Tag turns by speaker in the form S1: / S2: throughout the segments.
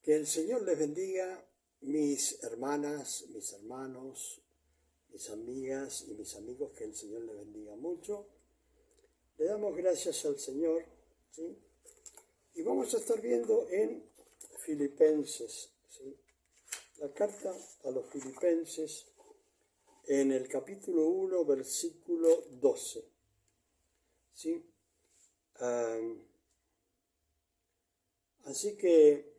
S1: Que el Señor les bendiga, mis hermanas, mis hermanos, mis amigas y mis amigos, que el Señor les bendiga mucho. Le damos gracias al Señor, ¿sí? Y vamos a estar viendo en Filipenses, ¿sí? La carta a los Filipenses en el capítulo 1, versículo 12, ¿sí? Así que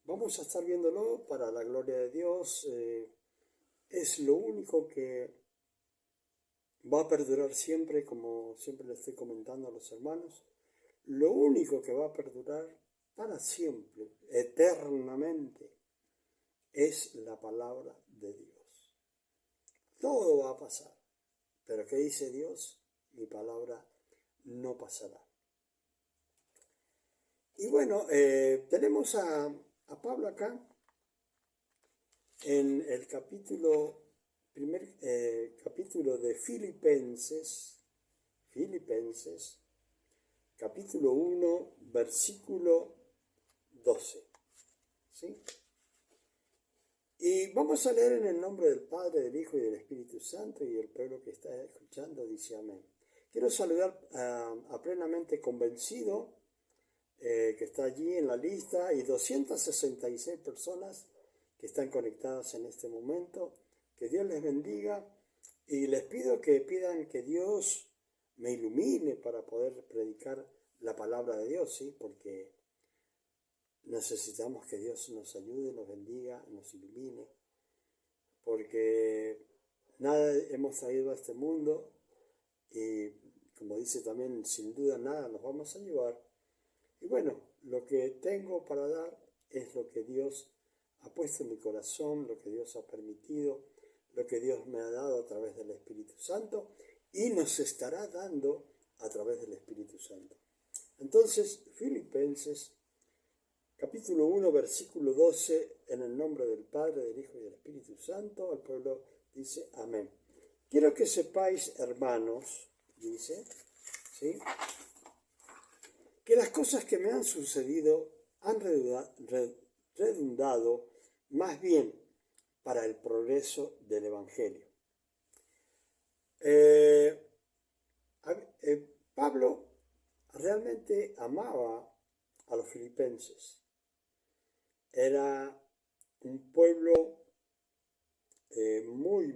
S1: vamos a estar viéndolo para la gloria de Dios. Es lo único que va a perdurar siempre, como siempre le estoy comentando a los hermanos. Lo único que va a perdurar para siempre, eternamente, es la palabra de Dios. Todo va a pasar, pero ¿qué dice Dios? Mi palabra no pasará. Y bueno, tenemos a Pablo acá en el primer capítulo de Filipenses, capítulo 1, versículo 12. ¿Sí? Y vamos a leer en el nombre del Padre, del Hijo y del Espíritu Santo, y el pueblo que está escuchando dice amén. Quiero saludar a Plenamente Convencido, que está allí en la lista, y 266 personas que están conectadas en este momento. Que Dios les bendiga, y les pido que pidan que Dios me ilumine para poder predicar la palabra de Dios, ¿sí? Porque necesitamos que Dios nos ayude, nos bendiga, nos ilumine, porque nada hemos traído a este mundo y, como dice también, sin duda nada nos vamos a llevar. Y bueno, lo que tengo para dar es lo que Dios ha puesto en mi corazón, lo que Dios ha permitido, lo que Dios me ha dado a través del Espíritu Santo y nos estará dando a través del Espíritu Santo. Entonces, Filipenses, capítulo 1, versículo 12, en el nombre del Padre, del Hijo y del Espíritu Santo, el pueblo dice amén. Quiero que sepáis, hermanos, dice, ¿sí?, que las cosas que me han sucedido han redundado más bien para el progreso del Evangelio. Pablo realmente amaba a los filipenses. Era un pueblo muy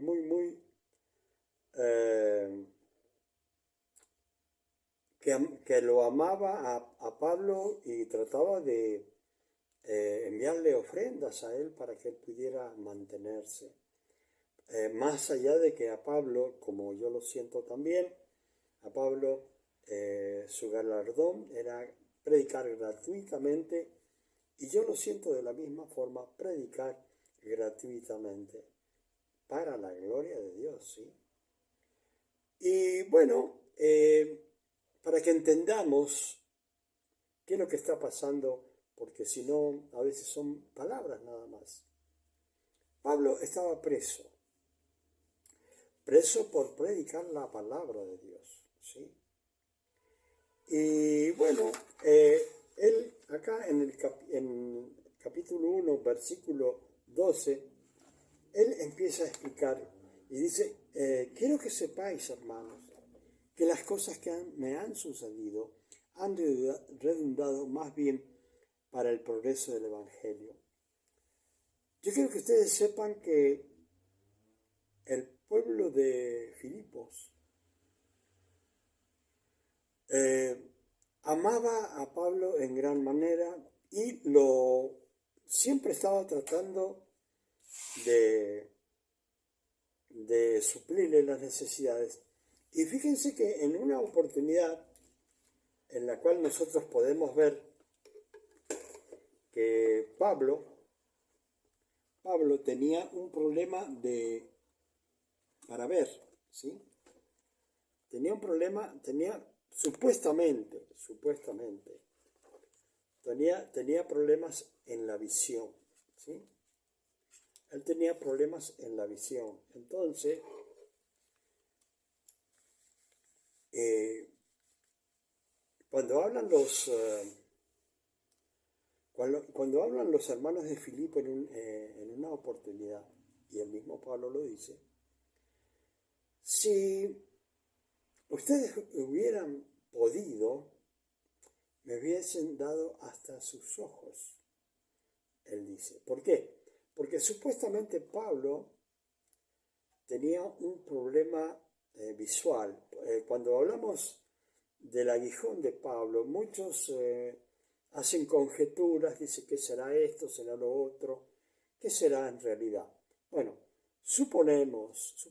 S1: que lo amaba a Pablo, y trataba de enviarle ofrendas a él para que él pudiera mantenerse. Más allá de que a Pablo, como yo lo siento también, a Pablo su galardón era predicar gratuitamente, y yo lo siento de la misma forma, predicar gratuitamente para la gloria de Dios, ¿sí? Y bueno, para que entendamos qué es lo que está pasando, porque si no, a veces son palabras nada más. Pablo estaba preso por predicar la palabra de Dios, ¿sí? Y bueno, él acá en capítulo 1, versículo 12, él empieza a explicar y dice, quiero que sepáis, hermanos, que las cosas que me han sucedido han redundado más bien para el progreso del Evangelio. Yo quiero que ustedes sepan que el pueblo de Filipos amaba a Pablo en gran manera, y siempre estaba tratando de suplirle las necesidades. Y fíjense que en una oportunidad en la cual nosotros podemos ver que Pablo tenía un problema para ver, ¿sí? Supuestamente, tenía problemas en la visión, ¿sí? Él tenía problemas en la visión. Entonces, cuando cuando hablan los hermanos de Filipo en una oportunidad, y el mismo Pablo lo dice, si ustedes hubieran podido, me hubiesen dado hasta sus ojos, él dice. ¿Por qué? Porque supuestamente Pablo tenía un problema visual. Cuando hablamos del aguijón de Pablo, muchos hacen conjeturas, dicen qué será esto, será lo otro, qué será en realidad. Bueno, suponemos,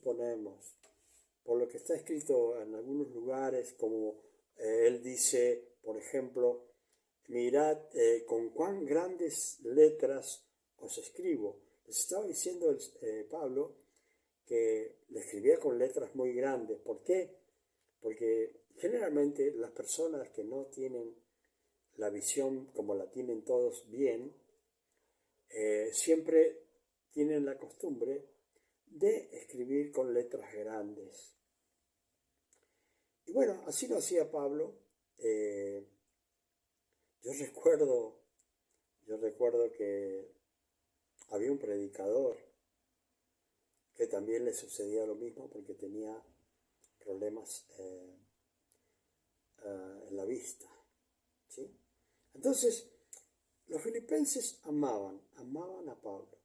S1: por lo que está escrito en algunos lugares, como él dice, por ejemplo, mirad con cuán grandes letras os escribo. Les estaba diciendo Pablo que le escribía con letras muy grandes. ¿Por qué? Porque generalmente las personas que no tienen la visión como la tienen todos bien, siempre tienen la costumbre de escribir con letras grandes. Y bueno, así lo hacía Pablo. Yo recuerdo que había un predicador que también le sucedía lo mismo porque tenía problemas en la vista, ¿sí? Entonces, los filipenses amaban a Pablo.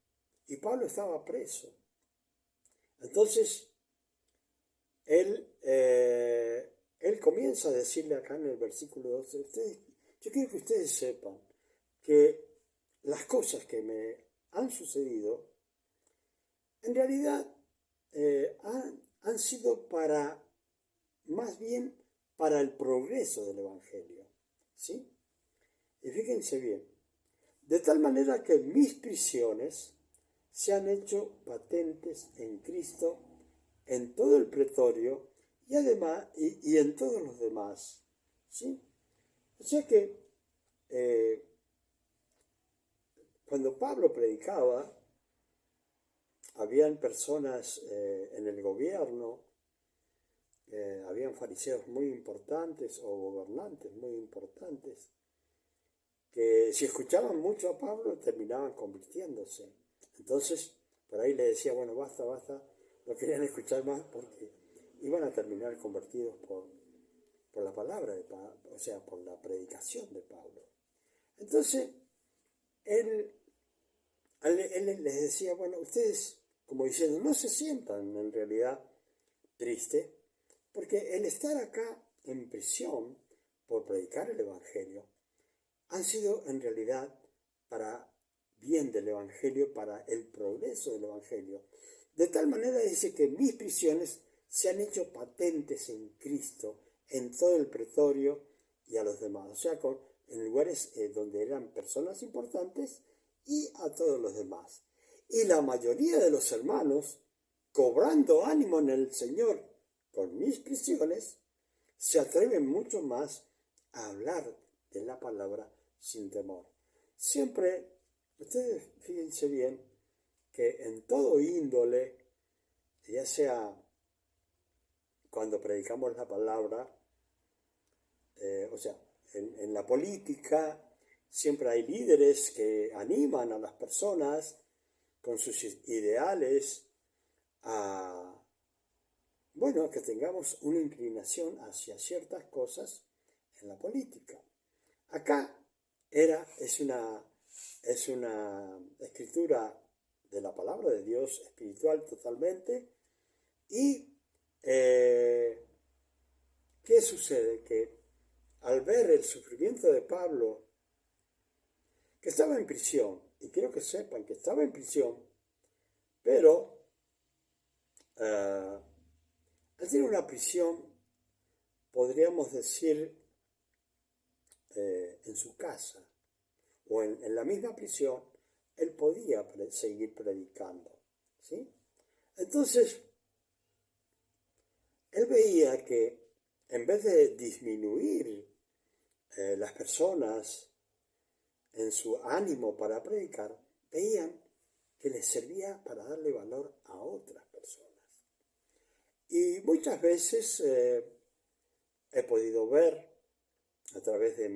S1: Y Pablo estaba preso. Entonces, él comienza a decirle acá en el versículo 12, yo quiero que ustedes sepan que las cosas que me han sucedido, en realidad han sido más bien para el progreso del Evangelio, ¿sí? Y fíjense bien, de tal manera que mis prisiones se han hecho patentes en Cristo en todo el pretorio y además y en todos los demás, ¿sí? O sea que cuando Pablo predicaba, habían personas en el gobierno, habían fariseos muy importantes o gobernantes muy importantes, que si escuchaban mucho a Pablo terminaban convirtiéndose. Entonces, por ahí le decía, bueno, basta, no querían escuchar más porque iban a terminar convertidos por la palabra de Pablo, o sea, por la predicación de Pablo. Entonces, él les decía, bueno, ustedes, como diciendo, no se sientan en realidad tristes, porque el estar acá en prisión por predicar el Evangelio han sido en realidad para bien del Evangelio, para el progreso del Evangelio. De tal manera dice que mis prisiones se han hecho patentes en Cristo, en todo el pretorio y a los demás. O sea, en lugares donde eran personas importantes y a todos los demás. Y la mayoría de los hermanos, cobrando ánimo en el Señor con mis prisiones, se atreven mucho más a hablar de la palabra sin temor. Siempre, ustedes fíjense bien que en todo índole, ya sea cuando predicamos la palabra, o sea, en la política, siempre hay líderes que animan a las personas con sus ideales a, bueno, que tengamos una inclinación hacia ciertas cosas en la política. Acá es una escritura de la palabra de Dios, espiritual totalmente. Y ¿qué sucede? Que al ver el sufrimiento de Pablo, que estaba en prisión, y quiero que sepan que estaba en prisión, pero al tener una prisión, podríamos decir, en su casa, o en la misma prisión, él podía seguir predicando, ¿sí? Entonces, él veía que en vez de disminuir las personas en su ánimo para predicar, veían que les servía para darle valor a otras personas. Y muchas veces he podido ver a través de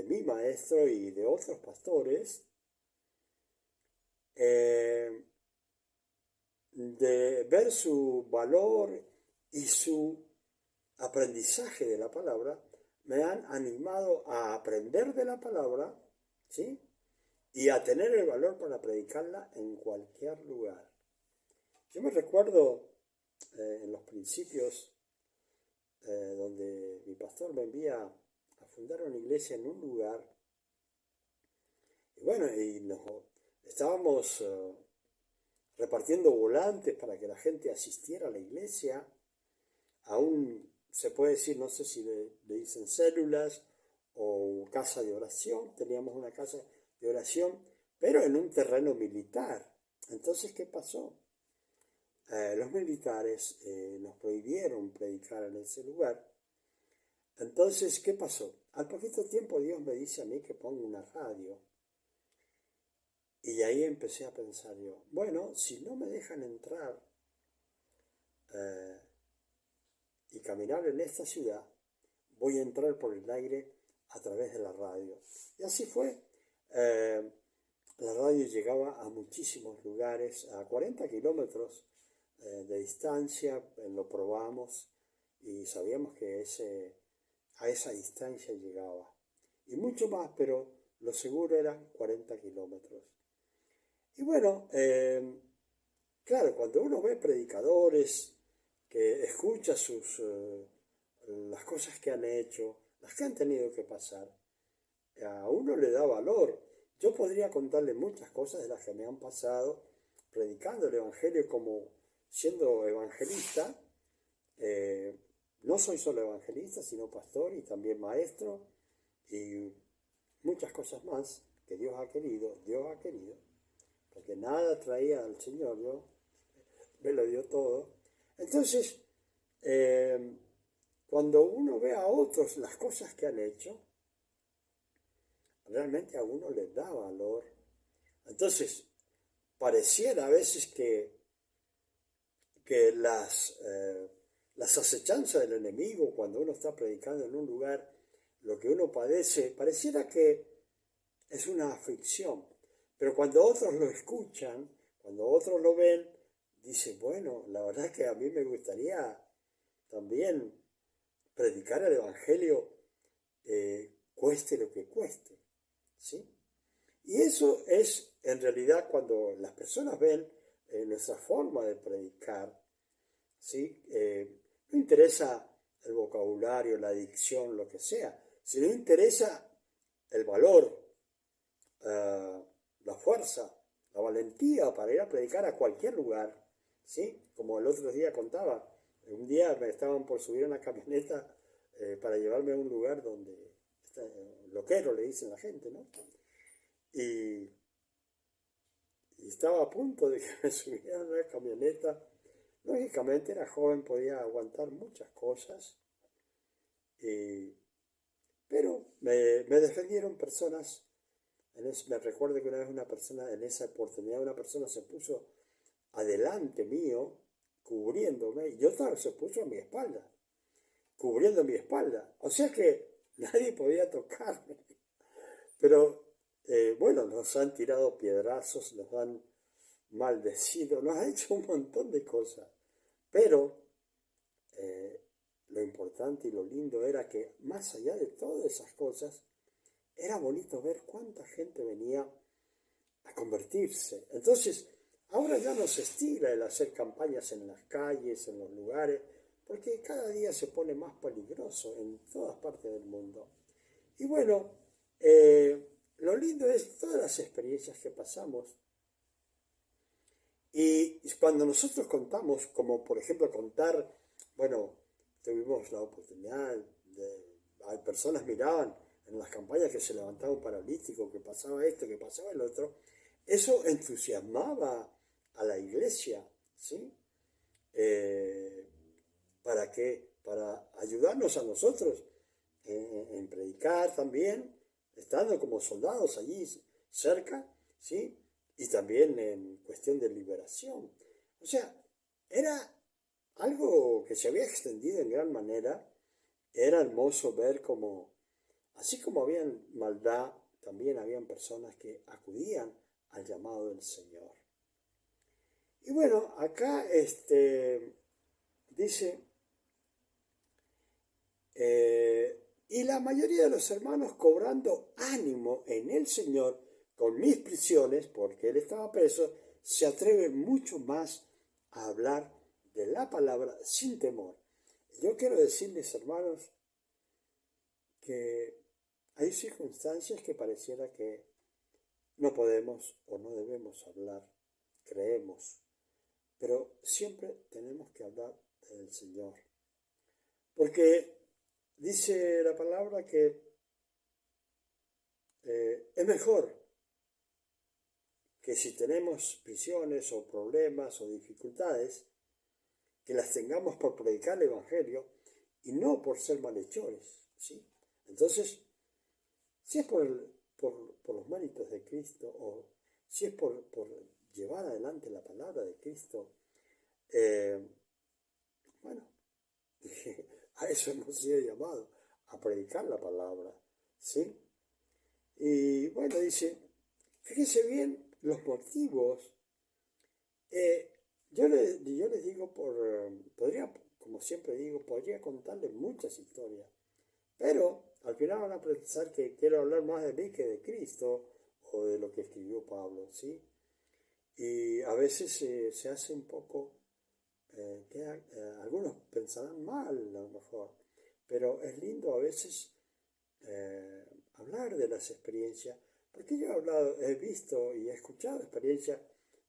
S1: de mi maestro y de otros pastores, de ver su valor y su aprendizaje de la palabra, me han animado a aprender de la palabra, ¿sí? Y a tener el valor para predicarla en cualquier lugar. Yo me recuerdo en los principios donde mi pastor me envía a fundar una iglesia en un lugar, y bueno, estábamos repartiendo volantes para que la gente asistiera a la iglesia. Aún se puede decir, no sé si le dicen células o casa de oración, teníamos una casa de oración, pero en un terreno militar. Entonces, ¿qué pasó? Los militares nos prohibieron predicar en ese lugar. Entonces, ¿qué pasó? Al poquito tiempo Dios me dice a mí que ponga una radio. Y ahí empecé a pensar yo, bueno, si no me dejan entrar y caminar en esta ciudad, voy a entrar por el aire a través de la radio. Y así fue. La radio llegaba a muchísimos lugares, a 40 kilómetros de distancia, lo probamos y sabíamos que a esa distancia llegaba. Y mucho más, pero lo seguro eran 40 kilómetros. Y bueno, claro, cuando uno ve predicadores que escucha las cosas que han hecho, las que han tenido que pasar, a uno le da valor. Yo podría contarle muchas cosas de las que me han pasado predicando el Evangelio como siendo evangelista. No soy solo evangelista, sino pastor y también maestro y muchas cosas más que Dios ha querido, porque nada traía al Señor, yo me lo dio todo. Entonces, cuando uno ve a otros las cosas que han hecho, realmente a uno les da valor. Entonces, pareciera a veces que las acechanzas del enemigo, cuando uno está predicando en un lugar, lo que uno padece, pareciera que es una aflicción. Pero cuando otros lo escuchan, cuando otros lo ven, dice, bueno, la verdad es que a mí me gustaría también predicar el Evangelio, cueste lo que cueste, ¿sí? Y eso es, en realidad, cuando las personas ven nuestra forma de predicar, ¿sí? No interesa el vocabulario, la dicción, lo que sea, sino interesa el valor, la fuerza, la valentía para ir a predicar a cualquier lugar, ¿sí? Como el otro día contaba, un día me estaban por subir a una camioneta para llevarme a un lugar donde loquero le dicen la gente, ¿no? Y estaba a punto de que me subieran a una camioneta. Lógicamente era joven, podía aguantar muchas cosas, pero me defendieron personas. Me recuerdo que una vez una persona, en esa oportunidad, una persona se puso adelante mío, cubriéndome, y otra se puso a mi espalda, cubriendo mi espalda. O sea que nadie podía tocarme. Pero bueno, nos han tirado piedrazos, nos han maldecido, nos han hecho un montón de cosas. Pero lo importante y lo lindo era que más allá de todas esas cosas, era bonito ver cuánta gente venía a convertirse. Entonces, ahora ya no se estila el hacer campañas en las calles, en los lugares, porque cada día se pone más peligroso en todas partes del mundo. Y bueno, lo lindo es todas las experiencias que pasamos. Y cuando nosotros contamos, como por ejemplo contar, bueno, tuvimos la oportunidad hay personas miraban en las campañas que se levantaba un paralítico, que pasaba esto, que pasaba el otro, eso entusiasmaba a la iglesia, ¿sí? ¿Para qué? Para ayudarnos a nosotros en predicar también, estando como soldados allí cerca, ¿sí? Y también en cuestión de liberación. O sea, era algo que se había extendido en gran manera. Era hermoso ver cómo Así como habían maldad, también habían personas que acudían al llamado del Señor. Y bueno, acá dice, y la mayoría de los hermanos cobrando ánimo en el Señor con mis prisiones, porque él estaba preso, se atreven mucho más a hablar de la palabra sin temor. Yo quiero decirles, hermanos, que hay circunstancias que pareciera que no podemos o no debemos hablar, creemos, pero siempre tenemos que hablar del Señor. Porque dice la palabra que es mejor que si tenemos visiones o problemas o dificultades, que las tengamos por predicar el Evangelio y no por ser malhechores, ¿sí? Entonces, si es por los méritos de Cristo o si es por llevar adelante la palabra de Cristo, eh, bueno, a eso hemos sido llamados, a predicar la palabra, ¿sí? Y bueno, dice, fíjense bien los motivos. Yo les digo, como siempre digo, podría contarles muchas historias, pero al final van a pensar que quiero hablar más de mí que de Cristo o de lo que escribió Pablo, ¿sí? Y a veces se hace un poco, algunos pensarán mal a lo mejor, pero es lindo a veces hablar de las experiencias, porque yo he visto y he escuchado experiencias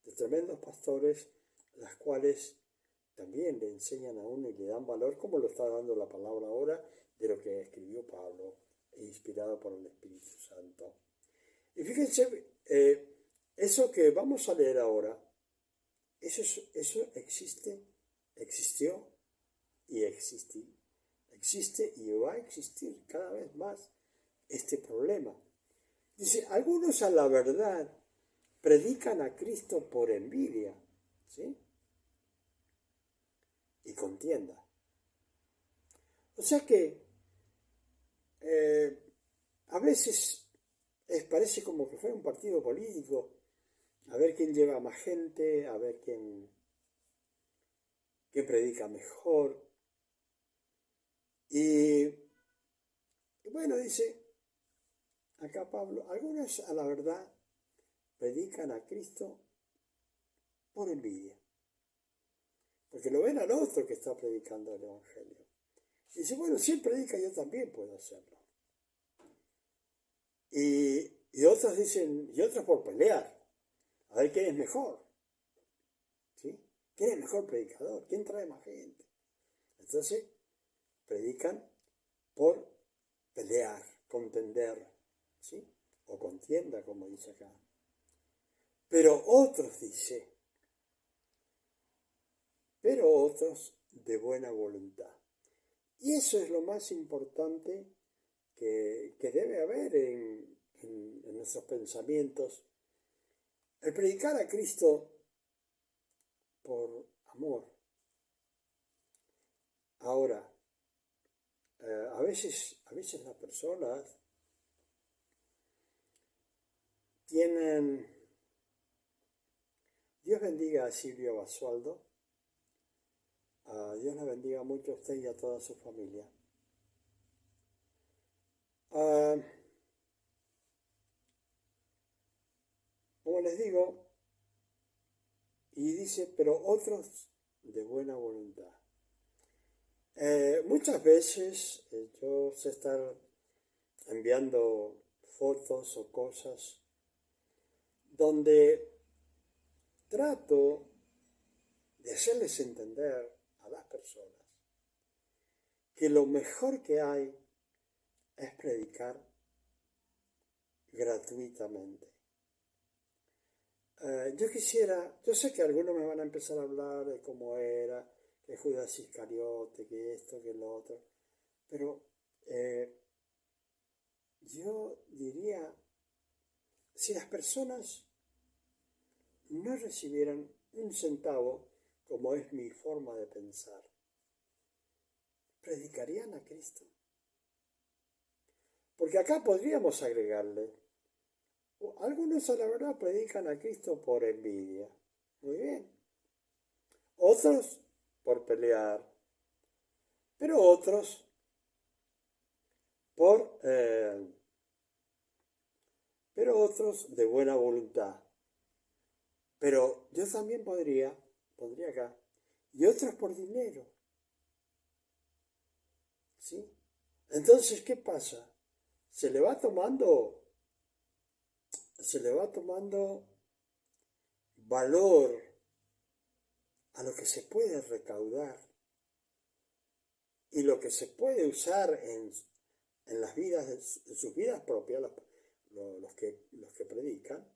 S1: de tremendos pastores, las cuales también le enseñan a uno y le dan valor, como lo está dando la palabra ahora, de lo que escribió Pablo, inspirado por el Espíritu Santo. Y fíjense, eso que vamos a leer ahora, eso existió y existe y va a existir cada vez más este problema. Dice, algunos a la verdad predican a Cristo por envidia, ¿sí? Y contienda. O sea que a veces parece como que fuera un partido político, a ver quién lleva más gente, a ver quién predica mejor. Y bueno, dice acá Pablo, algunos a la verdad predican a Cristo por envidia, porque lo ven al otro que está predicando el Evangelio. Y dice, bueno, si él predica, yo también puedo hacerlo. Y otros dicen, y otros por pelear, a ver quién es mejor, ¿sí? ¿Quién es mejor predicador? ¿Quién trae más gente? Entonces, predican por pelear, contender, ¿sí? O contienda, como dice acá. Pero otros de buena voluntad. Y eso es lo más importante que debe haber en nuestros pensamientos. El predicar a Cristo por amor. Ahora, a veces las personas tienen... Dios bendiga a Silvio Basualdo. Dios la bendiga mucho a usted y a toda su familia. Como les digo, y dice, pero otros de buena voluntad. Muchas veces yo sé estar enviando fotos o cosas donde trato de hacerles entender a las personas que lo mejor que hay es predicar gratuitamente. Yo sé que algunos me van a empezar a hablar de cómo era, que Judas Iscariote, que esto, que lo otro, pero yo diría, si las personas no recibieran un centavo, como es mi forma de pensar, ¿predicarían a Cristo? Porque acá podríamos agregarle, algunos a la verdad predican a Cristo por envidia. Muy bien. Otros por pelear. Pero otros por, pero otros de buena voluntad. Pero yo también pondría acá, y otros por dinero, ¿sí? Entonces, ¿qué pasa? Se le va tomando, se le va tomando valor a lo que se puede recaudar y lo que se puede usar en las vidas, en sus vidas propias, los que predican,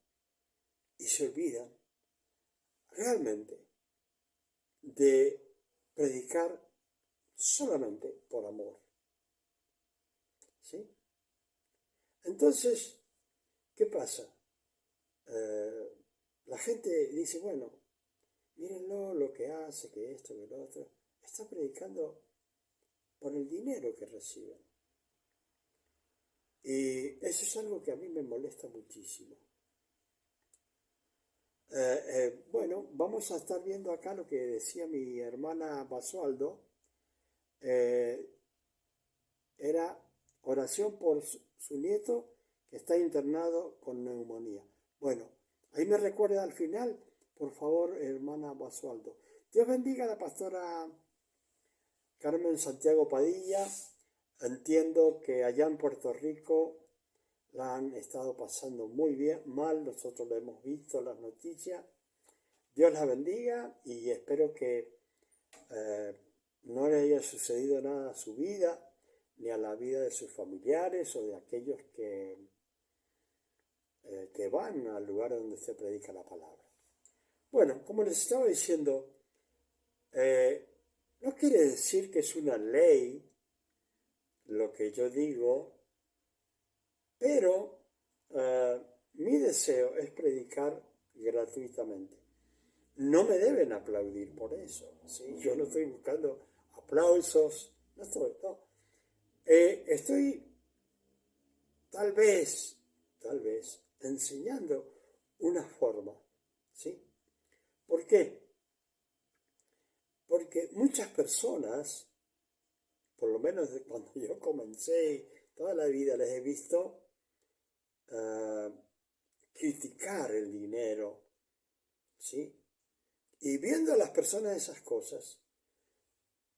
S1: y se olvidan realmente de predicar solamente por amor, ¿sí? Entonces, ¿qué pasa? Eh, la gente dice, bueno, mírenlo lo que hace, que esto, que lo otro. Está predicando por el dinero que reciben. Y eso es algo que a mí me molesta muchísimo. Bueno, vamos a estar viendo acá lo que decía mi hermana Basualdo. Eh, Era oración por su nieto que está internado con neumonía. Bueno, ahí me recuerda al final, por favor, hermana Basualdo. Dios bendiga a la pastora Carmen Santiago Padilla. Entiendo que allá en Puerto Rico la han estado pasando muy bien, mal. Nosotros lo hemos visto en las noticias. Dios la bendiga y espero que eh, no le haya sucedido nada a su vida, ni a la vida de sus familiares o de aquellos que van al lugar donde se predica la palabra. Bueno, como les estaba diciendo, eh, no quiere decir que es una ley lo que yo digo, pero mi deseo es predicar gratuitamente. No me deben aplaudir por eso, ¿sí? Yo no estoy buscando aplausos, no. Estoy tal vez, enseñando una forma, ¿sí? ¿Por qué? Porque muchas personas, por lo menos de cuando yo comencé, toda la vida les he visto uh, criticar el dinero, ¿sí? Y viendo a las personas esas cosas,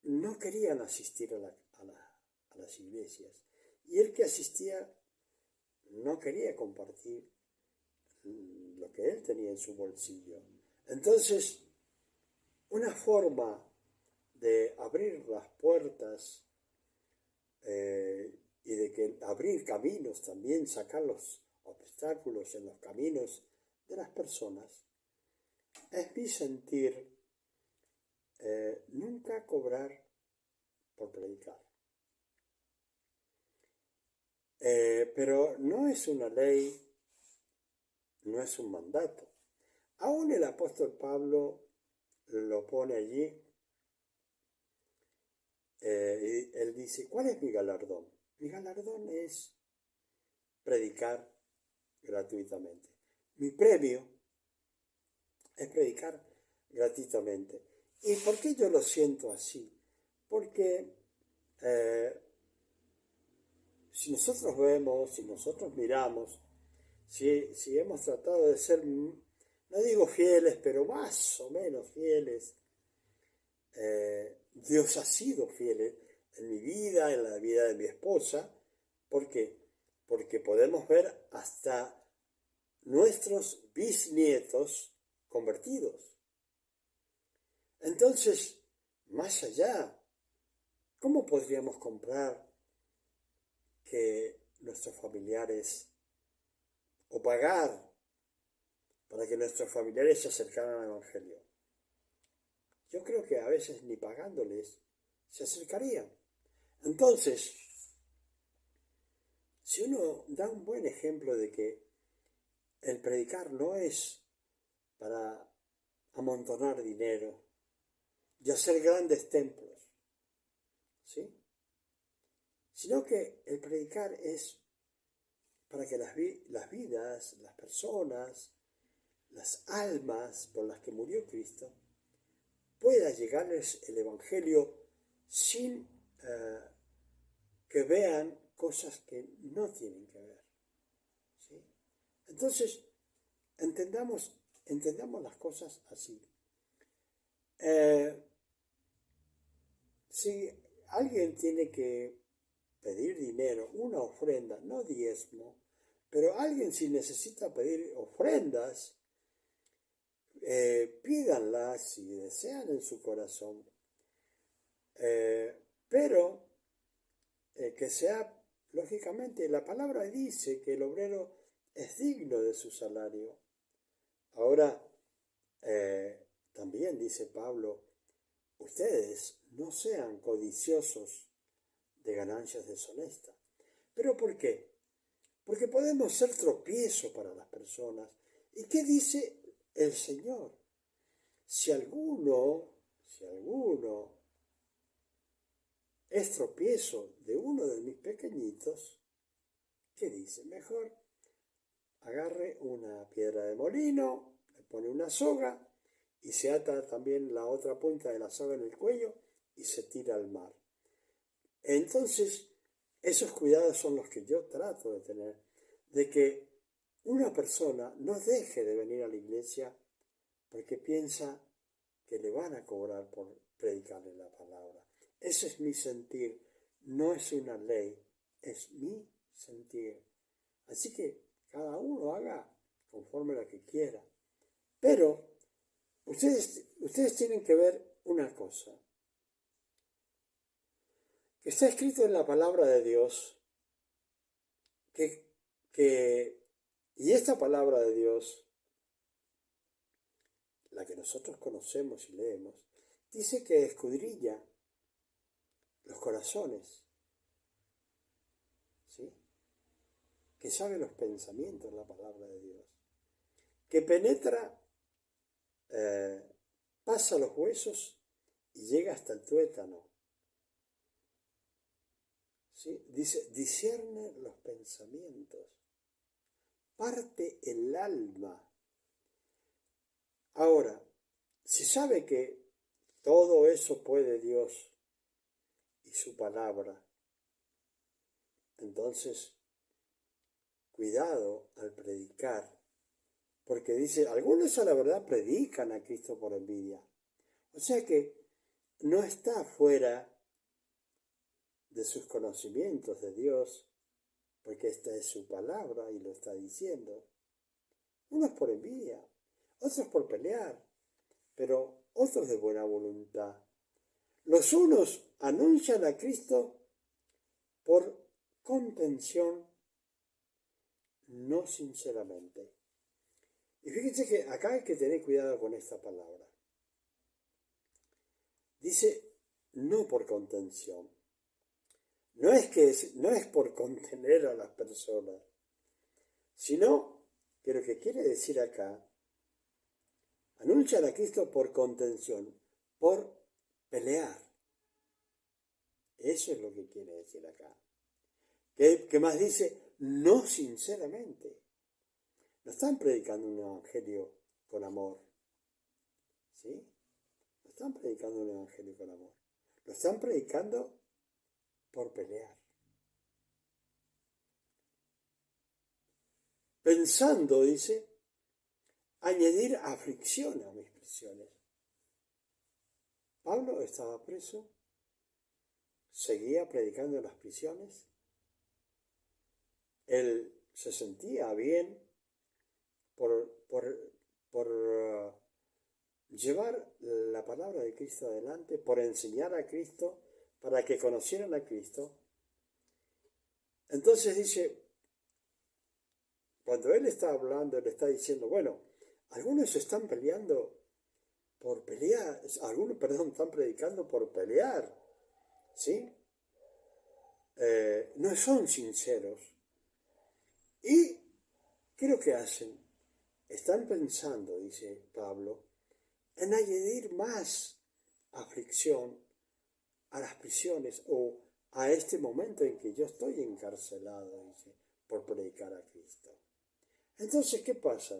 S1: no querían asistir a las iglesias. Y el que asistía no quería compartir lo que él tenía en su bolsillo. Entonces, una forma de abrir las puertas y de que abrir caminos también, sacar los obstáculos en los caminos de las personas, es mi sentir nunca cobrar por predicar. Pero no es una ley, no es un mandato. Aún el apóstol Pablo lo pone allí. Y él dice, ¿cuál es mi galardón? Mi galardón es predicar gratuitamente. Mi premio es predicar gratuitamente. ¿Y por qué yo lo siento así? Porque si nosotros vemos, si nosotros miramos, si hemos tratado de ser, no digo fieles, pero más o menos fieles, Dios ha sido fiel en mi vida, en la vida de mi esposa. ¿Por qué? Porque podemos ver hasta nuestros bisnietos convertidos. Entonces, más allá, ¿cómo podríamos comprar que nuestros familiares o pagar para que nuestros familiares se acercaran al Evangelio? Yo creo que a veces ni pagándoles se acercarían. Entonces, si uno da un buen ejemplo de que el predicar no es para amontonar dinero y hacer grandes templos, ¿sí? Sino que el predicar es para que las vidas, las personas, las almas por las que murió Cristo, pueda llegarles el Evangelio sin que vean cosas que no tienen que ver. ¿Sí? Entonces, entendamos las cosas así. Si alguien tiene que pedir dinero, una ofrenda, no diezmo, pero alguien si necesita pedir ofrendas, pídanlas si desean en su corazón, pero que sea, lógicamente, la palabra dice que el obrero es digno de su salario. Ahora, también dice Pablo, ustedes no sean codiciosos de ganancias deshonestas. ¿Pero por qué? Porque podemos ser tropiezo para las personas. ¿Y qué dice el Señor? Si alguno es tropiezo de uno de mis pequeñitos, ¿qué dice? Mejor agarre una piedra de molino, le pone una soga y se ata también la otra punta de la soga en el cuello y se tira al mar. Entonces, esos cuidados son los que yo trato de tener, de que una persona no deje de venir a la iglesia porque piensa que le van a cobrar por predicarle la palabra. Ese es mi sentir, no es una ley, es mi sentir. Así que cada uno haga conforme lo que quiera. Pero ustedes tienen que ver una cosa, que está escrito en la palabra de Dios, y esta palabra de Dios, la que nosotros conocemos y leemos, dice que escudriña los corazones, ¿sí? Que sabe los pensamientos, la palabra de Dios, que penetra, pasa los huesos y llega hasta el tuétano. ¿Sí? Dice, discierne los pensamientos, parte el alma. Ahora, si sabe que todo eso puede Dios y su palabra, entonces, cuidado al predicar, porque dice, algunos a la verdad predican a Cristo por envidia. O sea que no está fuera de sus conocimientos de Dios, porque esta es su palabra y lo está diciendo. Unos por envidia, otros por pelear, pero otros de buena voluntad. Los unos anuncian a Cristo por contención, no sinceramente. Y fíjense que acá hay que tener cuidado con esta palabra. Dice, no por contención. No es por contener a las personas, sino que lo que quiere decir acá, anuncian a Cristo por contención, por pelear. Eso es lo que quiere decir acá. ¿Qué más dice? No sinceramente. No están predicando un evangelio con amor. ¿Sí? No están predicando un evangelio con amor. Lo están predicando por pelear. Pensando, dice, añadir aflicción a mis prisiones. Pablo estaba preso, seguía predicando en las prisiones. Él se sentía bien por llevar la palabra de Cristo adelante, por enseñar a Cristo, para que conocieran a Cristo. Entonces dice, cuando él está hablando, le está diciendo, bueno, algunos están peleando por pelear, están predicando por pelear, ¿sí? No son sinceros. ¿Y qué es lo que hacen? Están pensando, dice Pablo, en añadir más aflicción a las prisiones o a este momento en que yo estoy encarcelado, dice, por predicar a Cristo. Entonces, ¿qué pasa?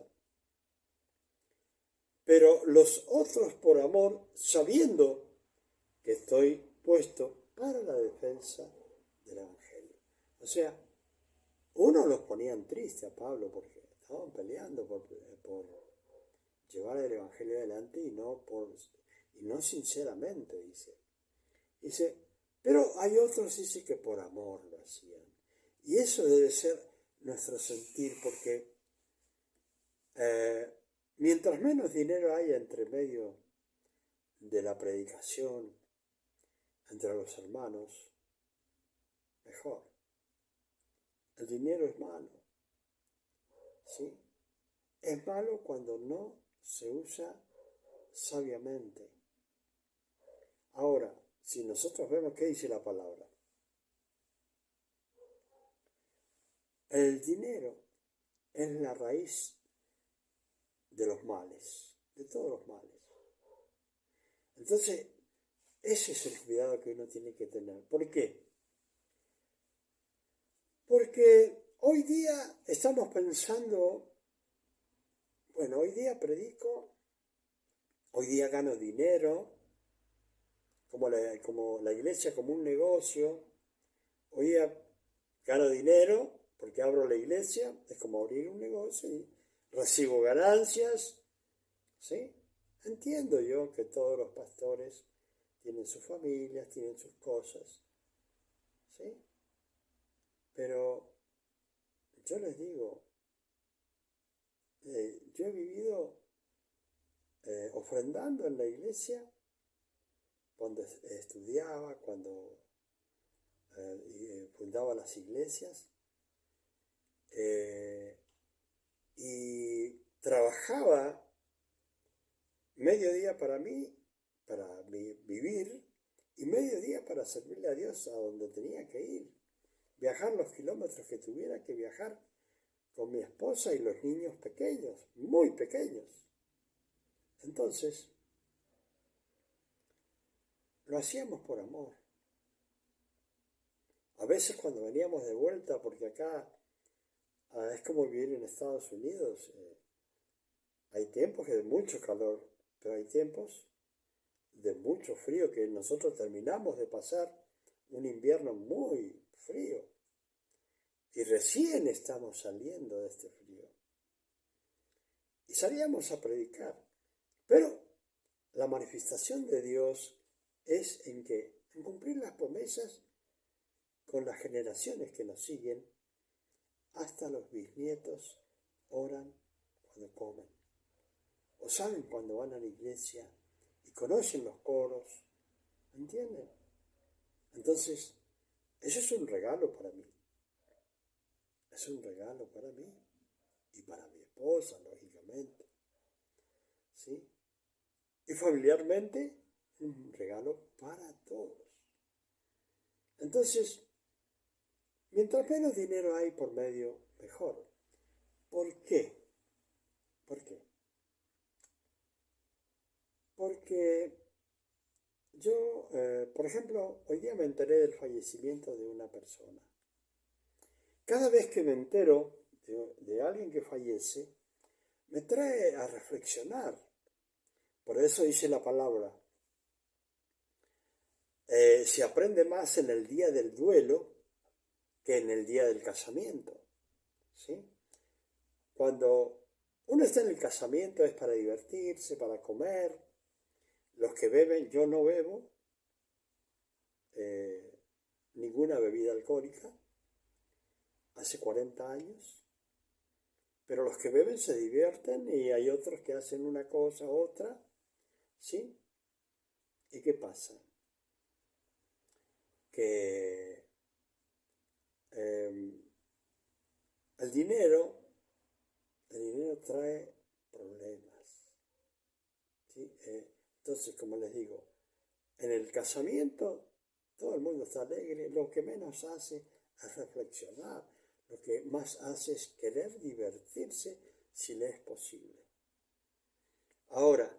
S1: Pero los otros por amor, sabiendo que estoy puesto para la defensa del Evangelio. O sea, unos los ponían triste a Pablo porque estaban peleando por llevar el Evangelio adelante y no sinceramente, dice. Dice, pero hay otros, dice, que por amor lo hacían. Y eso debe ser nuestro sentir, porque mientras menos dinero haya entre medio de la predicación entre los hermanos, mejor. El dinero es malo, ¿sí? Es malo cuando no se usa sabiamente. Ahora, si nosotros vemos qué dice la palabra, el dinero es la raíz de los males, de todos los males. Entonces, ese es el cuidado que uno tiene que tener. ¿Por qué? Porque hoy día estamos pensando, bueno, hoy día predico, hoy día gano dinero, como la iglesia como un negocio, hoy día gano dinero porque abro la iglesia, es como abrir un negocio y recibo ganancias, ¿sí? Entiendo yo que todos los pastores tienen sus familias, tienen sus cosas, ¿sí? Pero yo les digo, yo he vivido ofrendando en la iglesia cuando estudiaba, cuando fundaba las iglesias, y trabajaba medio día para mí, para vivir, y medio día para servirle a Dios a donde tenía que ir, viajar los kilómetros que tuviera que viajar con mi esposa y los niños pequeños, muy pequeños. Entonces, lo hacíamos por amor. A veces cuando veníamos de vuelta, porque acá es como vivir en Estados Unidos, hay tiempos de mucho calor, pero hay tiempos de mucho frío, que nosotros terminamos de pasar un invierno muy frío y recién estamos saliendo de este frío. Y salíamos a predicar, pero la manifestación de Dios es en cumplir las promesas con las generaciones que nos siguen, hasta los bisnietos oran cuando comen, o saben cuando van a la iglesia y conocen los coros, ¿entienden? Entonces, eso es un regalo para mí. Es un regalo para mí y para mi esposa, lógicamente, ¿sí? Y familiarmente, un regalo para todos. Entonces, mientras menos dinero hay por medio, mejor. ¿Por qué? ¿Por qué? Porque yo, por ejemplo, hoy día me enteré del fallecimiento de una persona. Cada vez que me entero de alguien que fallece, me trae a reflexionar. Por eso dice la palabra, se aprende más en el día del duelo que en el día del casamiento, ¿sí? Cuando uno está en el casamiento es para divertirse, para comer. Los que beben, yo no bebo ninguna bebida alcohólica, hace 40 años, pero los que beben se divierten y hay otros que hacen una cosa, otra, ¿sí? ¿Y qué pasa? Que el dinero trae problemas, ¿sí? Entonces, como les digo, en el casamiento todo el mundo está alegre, lo que menos hace es reflexionar, lo que más hace es querer divertirse si le es posible. Ahora,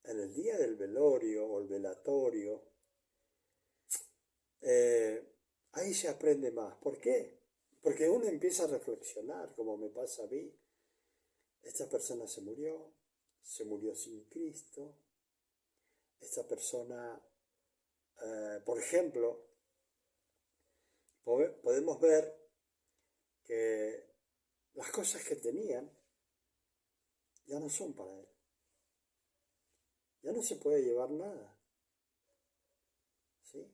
S1: en el día del velorio o el velatorio, ahí se aprende más. ¿Por qué? Porque uno empieza a reflexionar, como me pasa a mí. Esta persona se murió sin Cristo. Esta persona, por ejemplo, podemos ver que las cosas que tenían ya no son para él. Ya no se puede llevar nada. ¿Sí?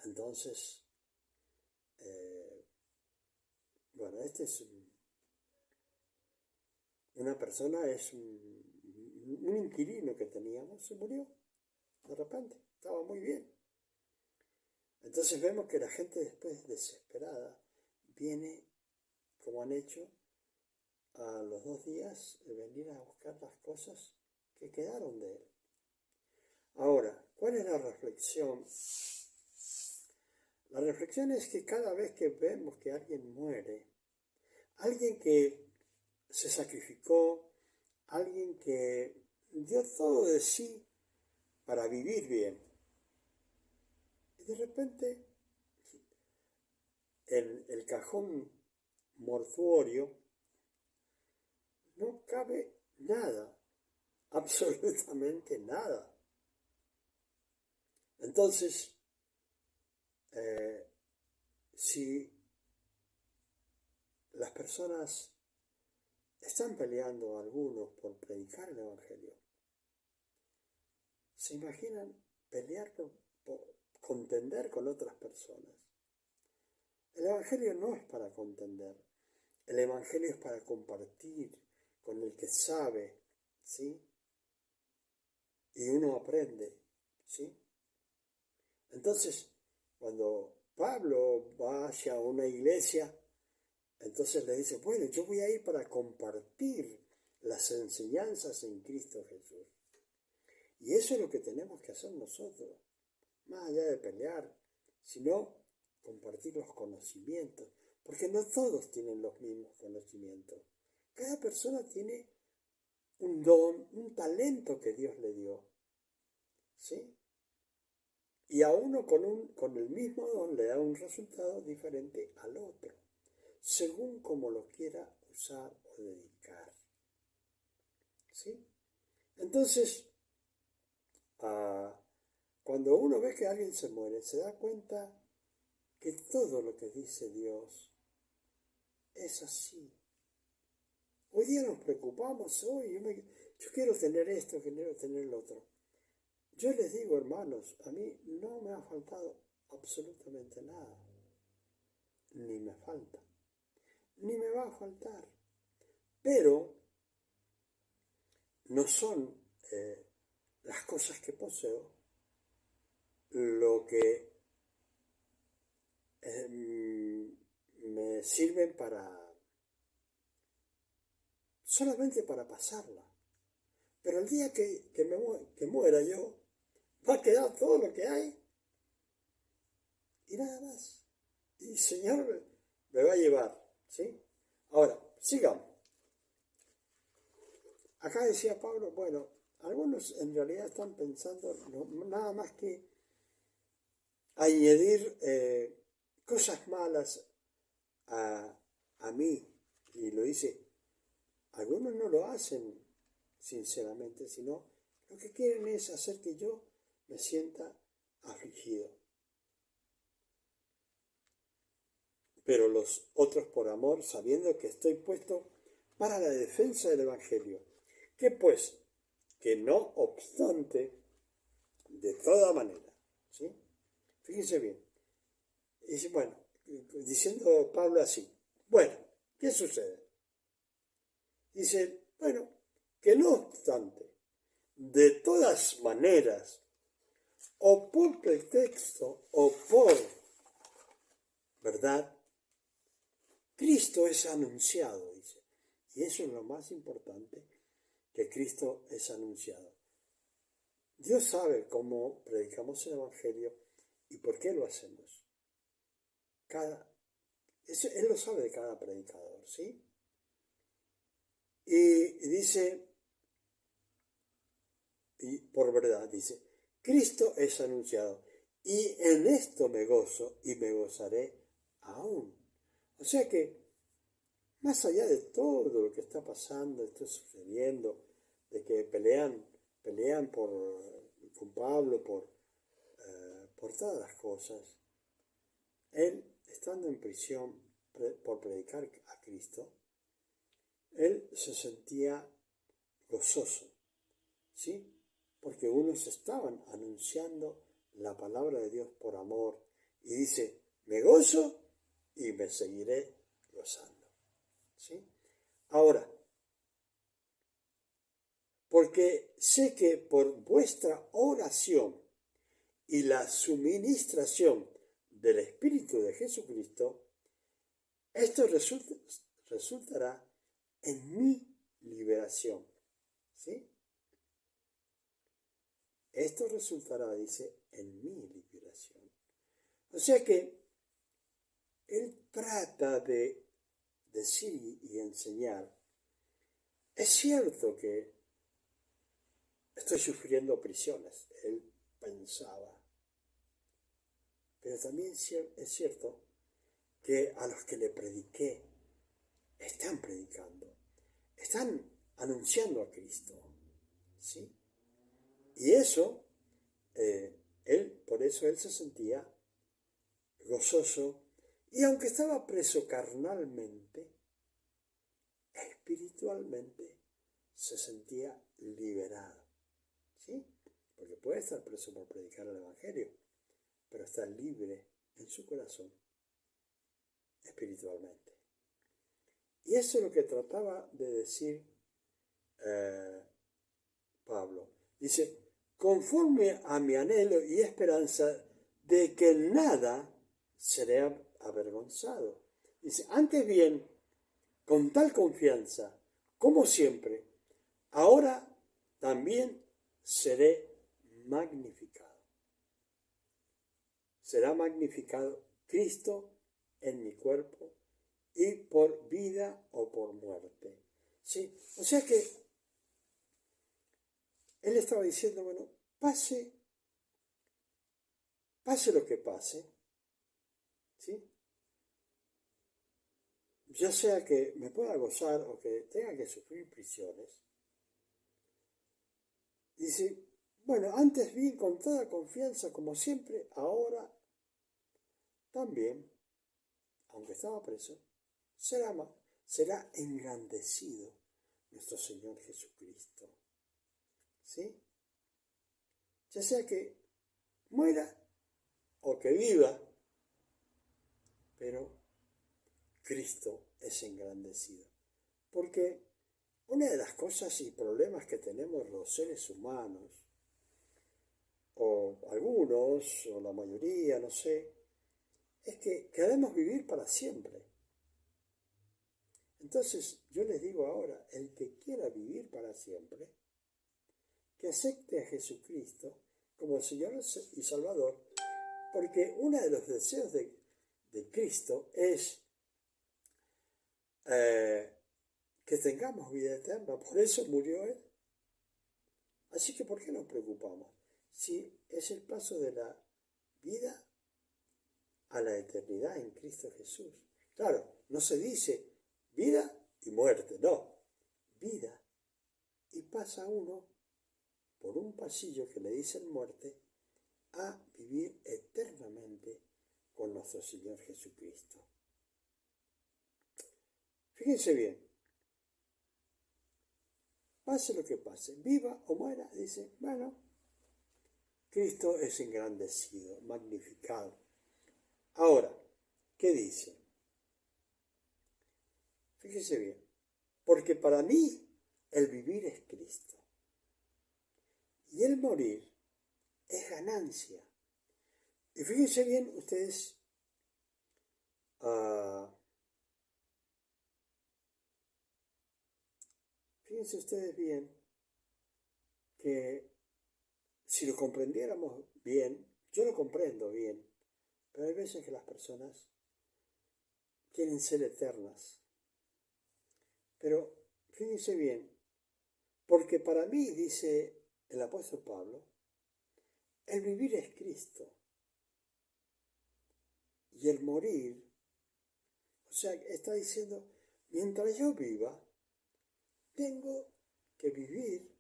S1: Entonces, bueno, una persona, es un inquilino que teníamos, se murió de repente, estaba muy bien. Entonces vemos que la gente después, desesperada, viene, como han hecho, a los 2 días de venir a buscar las cosas que quedaron de él. Ahora, ¿cuál es la reflexión? La reflexión es que cada vez que vemos que alguien muere, alguien que se sacrificó, alguien que dio todo de sí para vivir bien, y de repente el cajón mortuorio no cabe nada, absolutamente nada. Entonces, si las personas están peleando algunos por predicar el Evangelio, ¿se imaginan pelear por contender con otras personas? El Evangelio no es para contender, el Evangelio es para compartir con el que sabe, ¿sí? Y uno aprende, ¿sí? Entonces, cuando Pablo va hacia una iglesia, entonces le dice, bueno, yo voy a ir para compartir las enseñanzas en Cristo Jesús. Y eso es lo que tenemos que hacer nosotros, más allá de pelear, sino compartir los conocimientos, porque no todos tienen los mismos conocimientos. Cada persona tiene un don, un talento que Dios le dio, ¿sí? Y a uno con el mismo don le da un resultado diferente al otro, según como lo quiera usar o dedicar, ¿sí? Entonces, cuando uno ve que alguien se muere, se da cuenta que todo lo que dice Dios es así. Hoy día nos preocupamos, yo quiero tener esto, quiero tener lo otro. Yo les digo, hermanos, a mí no me ha faltado absolutamente nada. Ni me falta. Ni me va a faltar. Pero no son las cosas que poseo lo que me sirven solamente para pasarla. Pero el día que muera yo, va a quedar todo lo que hay y nada más. Y el Señor me va a llevar, ¿sí? Ahora, sigamos. Acá decía Pablo, bueno, algunos en realidad están pensando nada más que añadir cosas malas a mí. Y lo dice, algunos no lo hacen sinceramente, sino lo que quieren es hacer que yo me sienta afligido. Pero los otros por amor, sabiendo que estoy puesto para la defensa del Evangelio. ¿Qué pues? Que no obstante, de toda manera, ¿sí? Fíjense bien. Dice, bueno, diciendo Pablo así, bueno, ¿qué sucede? Dice, bueno, que no obstante, de todas maneras, o por pretexto o por verdad, Cristo es anunciado, dice. Y eso es lo más importante, que Cristo es anunciado. Dios sabe cómo predicamos el Evangelio y por qué lo hacemos. Él lo sabe de cada predicador, ¿sí? Y dice, y por verdad, dice, Cristo es anunciado. y en esto me gozo y me gozaré aún. O sea que, más allá de todo lo que está pasando, está sucediendo, de que pelean con Pablo por todas las cosas, él, estando en prisión por predicar a Cristo, él se sentía gozoso, ¿sí? Porque unos estaban anunciando la palabra de Dios por amor y dice, me gozo y me seguiré gozando, ¿sí? Ahora, porque sé que por vuestra oración y la suministración del Espíritu de Jesucristo, esto resultará en mi liberación, ¿sí? Esto resultará, dice, en mi liberación. O sea que él trata de decir y enseñar, es cierto que estoy sufriendo prisiones, él pensaba, pero también es cierto que a los que le prediqué están predicando, están anunciando a Cristo, ¿sí? Y eso, por eso él se sentía gozoso, y aunque estaba preso carnalmente, espiritualmente se sentía liberado, ¿sí? Porque puede estar preso por predicar el Evangelio, pero está libre en su corazón espiritualmente. Y eso es lo que trataba de decir Pablo. Dice, conforme a mi anhelo y esperanza de que en nada seré avergonzado. Dice, antes bien, con tal confianza, como siempre, ahora también seré magnificado. Será magnificado Cristo en mi cuerpo y por vida o por muerte. ¿Sí? O sea que él estaba diciendo, bueno, pase lo que pase, ¿sí? Ya sea que me pueda gozar o que tenga que sufrir prisiones. Dice, bueno, antes vi con toda confianza como siempre, ahora también, aunque estaba preso, será engrandecido nuestro Señor Jesucristo. ¿Sí? Ya sea que muera o que viva, pero Cristo es engrandecido. Porque una de las cosas y problemas que tenemos los seres humanos, o algunos, o la mayoría, no sé, es que queremos vivir para siempre. Entonces yo les digo ahora, el que quiera vivir para siempre, que acepte a Jesucristo como Señor y Salvador, porque uno de los deseos de Cristo es que tengamos vida eterna, por eso murió Él. Así que ¿por qué nos preocupamos? Si es el paso de la vida a la eternidad en Cristo Jesús. Claro, no se dice vida y muerte, no, vida. Y pasa uno por un pasillo que le dicen muerte a vivir eternamente con nuestro Señor Jesucristo. Fíjense bien, pase lo que pase, viva o muera, dice, bueno, Cristo es engrandecido, magnificado. Ahora, ¿qué dice? Fíjese bien, porque para mí el vivir es Cristo y el morir es ganancia. Y fíjense bien ustedes, fíjense ustedes bien que si lo comprendiéramos bien, yo lo comprendo bien, pero hay veces que las personas quieren ser eternas. Pero fíjense bien, porque para mí, dice el apóstol Pablo, el vivir es Cristo Y el morir, o sea, está diciendo, mientras yo viva, tengo que vivir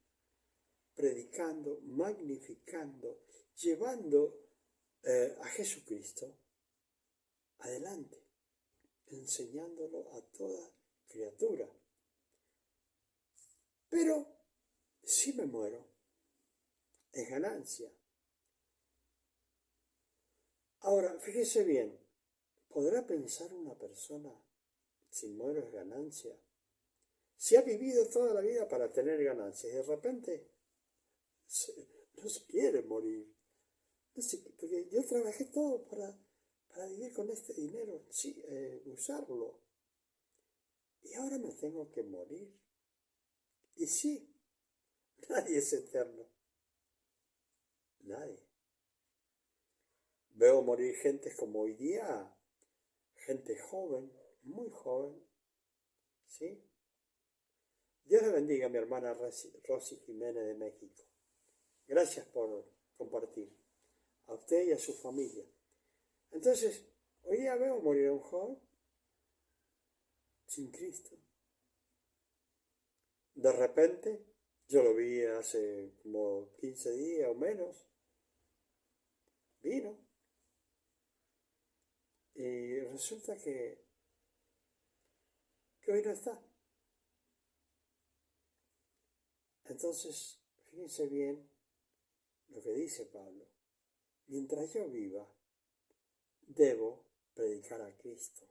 S1: predicando, magnificando, llevando a Jesucristo adelante, enseñándolo a toda criatura. Pero si me muero, es ganancia. Ahora, fíjese bien, ¿podrá pensar una persona si muero es ganancia? Si ha vivido toda la vida para tener ganancias y de repente no se quiere morir. No sé, porque yo trabajé todo para vivir con este dinero, sí, usarlo. Y ahora me tengo que morir. Y sí, nadie es eterno. Nadie. Veo morir gente como hoy día, gente joven, muy joven, ¿sí? Dios le bendiga a mi hermana Rosy Jiménez de México. Gracias por compartir. A usted y a su familia. Entonces, hoy día veo morir a un joven sin Cristo. De repente, yo lo vi hace como 15 días o menos, vino y resulta que hoy no está. Entonces, fíjense bien lo que dice Pablo. Mientras yo viva, debo predicar a Cristo.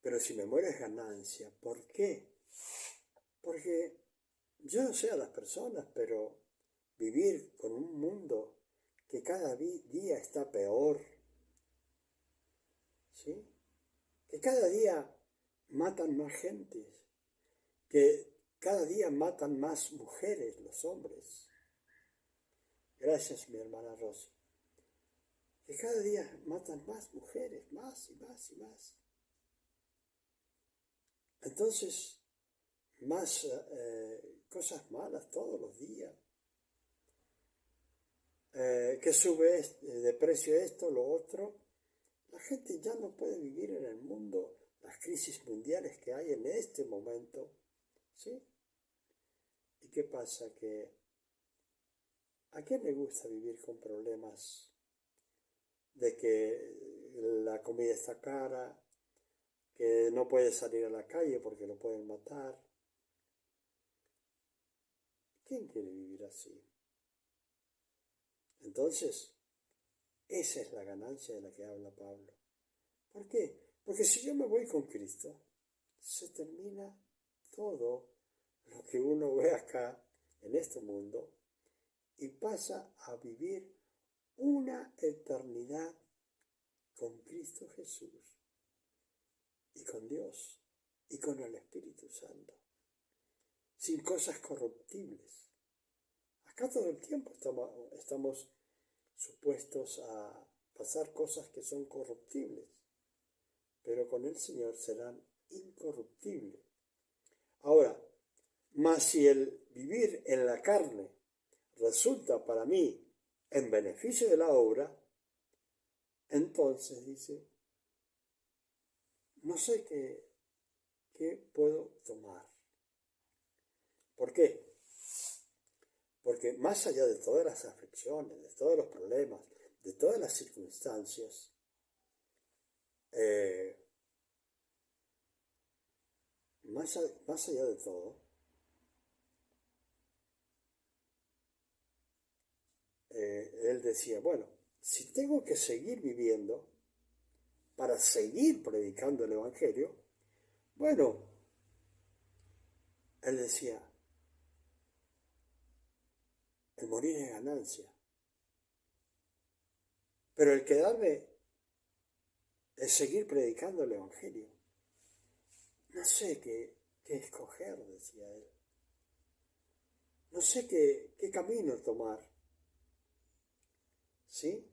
S1: Pero si me muero es ganancia. ¿Por qué? Porque yo no sé a las personas, pero vivir con un mundo que cada día está peor, ¿sí? Que cada día matan más gentes, que cada día matan más mujeres los hombres. Gracias, mi hermana Rosy. Que cada día matan más mujeres, más y más y más. Entonces, más cosas malas todos los días. Que sube de precio esto, lo otro. La gente ya no puede vivir en el mundo, las crisis mundiales que hay en este momento, ¿sí? ¿Y qué pasa? Que ¿a quién le gusta vivir con problemas de que la comida está cara, que no puede salir a la calle porque lo pueden matar? ¿Quién quiere vivir así? Entonces, esa es la ganancia de la que habla Pablo. ¿Por qué? Porque si yo me voy con Cristo, se termina todo lo que uno ve acá en este mundo y pasa a vivir una eternidad con Cristo Jesús y con Dios y con el Espíritu Santo, sin cosas corruptibles. Acá todo el tiempo estamos supuestos a pasar cosas que son corruptibles, pero con el Señor serán incorruptibles. Ahora, mas si el vivir en la carne resulta para mí en beneficio de la obra, entonces dice, no sé qué puedo tomar. ¿Por qué? Porque más allá de todas las aflicciones, de todos los problemas, de todas las circunstancias, más allá de todo, él decía, bueno, si tengo que seguir viviendo para seguir predicando el Evangelio, bueno, él decía, el morir es ganancia, pero el quedarme es seguir predicando el Evangelio. No sé qué escoger, decía él. No sé qué camino tomar. ¿Sí?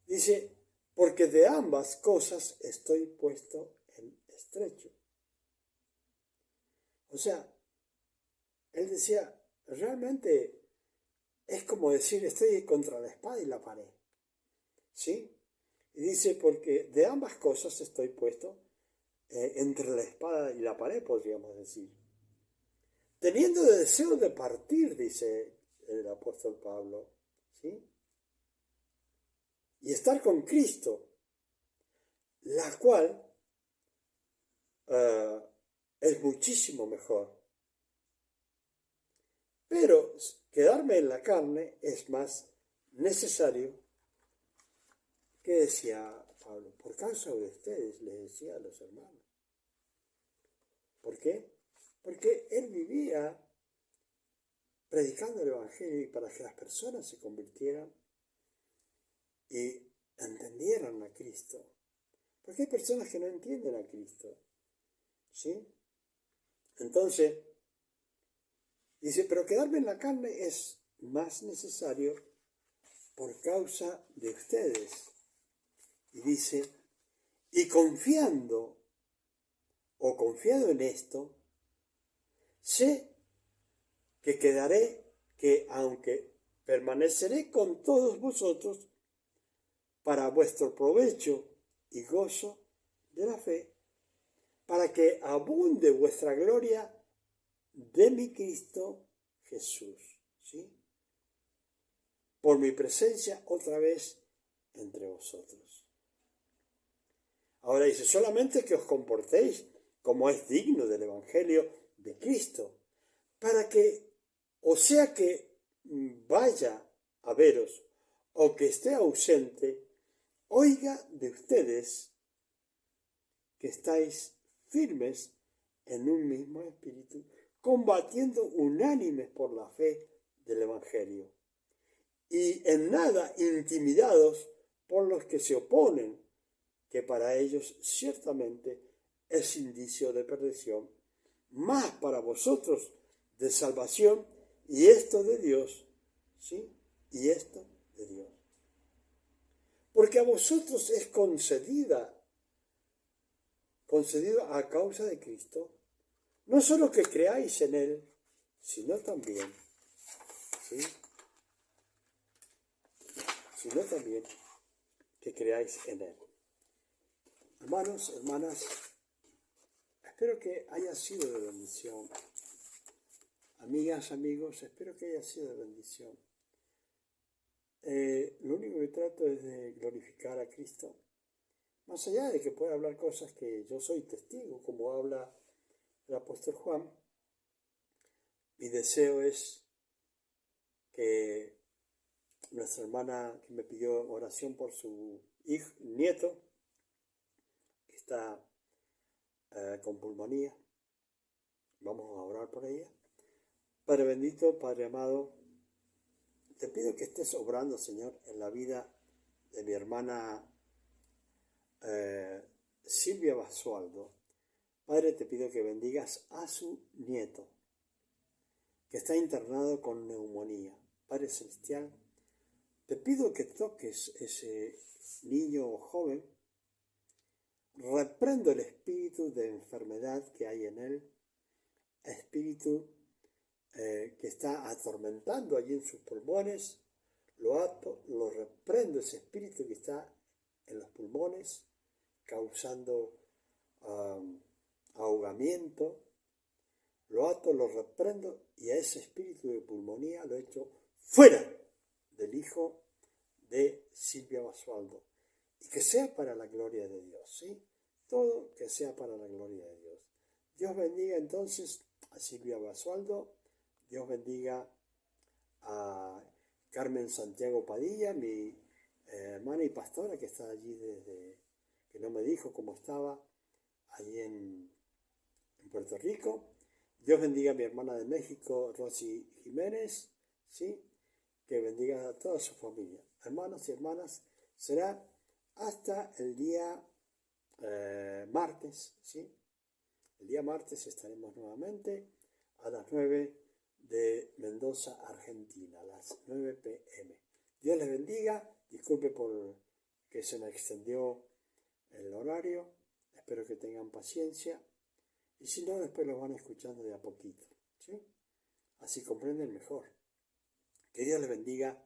S1: Dice, porque de ambas cosas estoy puesto en estrecho. O sea, él decía, realmente es como decir, estoy contra la espada y la pared. ¿Sí? Y dice, porque de ambas cosas estoy puesto entre la espada y la pared, podríamos decir. Teniendo deseo de partir, dice el apóstol Pablo, ¿sí? Y estar con Cristo, la cual es muchísimo mejor. Pero quedarme en la carne es más necesario, que decía Pablo, por causa de ustedes, les decía a los hermanos. ¿Por qué? Porque él vivía predicando el Evangelio y para que las personas se convirtieran y entendieran a Cristo. Porque hay personas que no entienden a Cristo. ¿Sí? Entonces, dice, pero quedarme en la carne es más necesario por causa de ustedes. Y dice, y confiado en esto, sé que aunque permaneceré con todos vosotros, para vuestro provecho y gozo de la fe, para que abunde vuestra gloria de mi Cristo Jesús, ¿sí? Por mi presencia otra vez entre vosotros. Ahora dice, solamente que os comportéis como es digno del Evangelio de Cristo, para que, o sea que vaya a veros o que esté ausente, oiga de ustedes que estáis firmes en un mismo espíritu, combatiendo unánimes por la fe del Evangelio, y en nada intimidados por los que se oponen, que para ellos ciertamente es indicio de perdición, más para vosotros de salvación, y esto de Dios, ¿sí? Y esto de Dios. Porque a vosotros es concedido a causa de Cristo, no solo que creáis en Él, sino también, ¿sí? Sino también que creáis en Él. Hermanos, hermanas, espero que haya sido de bendición. Amigas, amigos, espero que haya sido de bendición. Lo único que trato es de glorificar a Cristo, más allá de que pueda hablar cosas que yo soy testigo, como habla el apóstol Juan. Mi deseo es que nuestra hermana que me pidió oración por su nieto, que está con pulmonía, vamos a orar por ella. Padre bendito, Padre amado, te pido que estés obrando, Señor, en la vida de mi hermana Silvia Basualdo. Padre, te pido que bendigas a su nieto, que está internado con neumonía. Padre celestial, te pido que toques ese niño o joven. Reprendo el espíritu de enfermedad que hay en él, espíritu que está atormentando allí en sus pulmones. Lo ato, lo reprendo, ese espíritu que está en los pulmones, causando ahogamiento. Lo ato, lo reprendo, y a ese espíritu de pulmonía lo echo fuera del hijo de Silvia Basualdo. Y que sea para la gloria de Dios, ¿sí? Todo que sea para la gloria de Dios. Dios bendiga entonces a Silvia Basualdo. Dios bendiga a Carmen Santiago Padilla, mi hermana y pastora que está allí que no me dijo cómo estaba, allí en Puerto Rico. Dios bendiga a mi hermana de México, Rosy Jiménez, ¿sí? Que bendiga a toda su familia. Hermanos y hermanas, será hasta el día martes, ¿sí? El día martes estaremos nuevamente a las 9 de Mendoza, Argentina, a las 9 p.m. Dios les bendiga. Disculpe por que se me extendió el horario. Espero que tengan paciencia. Y si no, después lo van escuchando de a poquito, ¿sí? Así comprenden mejor. Que Dios les bendiga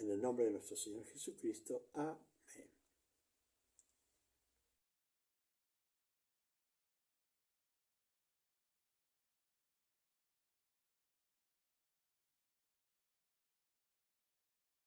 S1: En el nombre de nuestro Señor Jesucristo. Amén.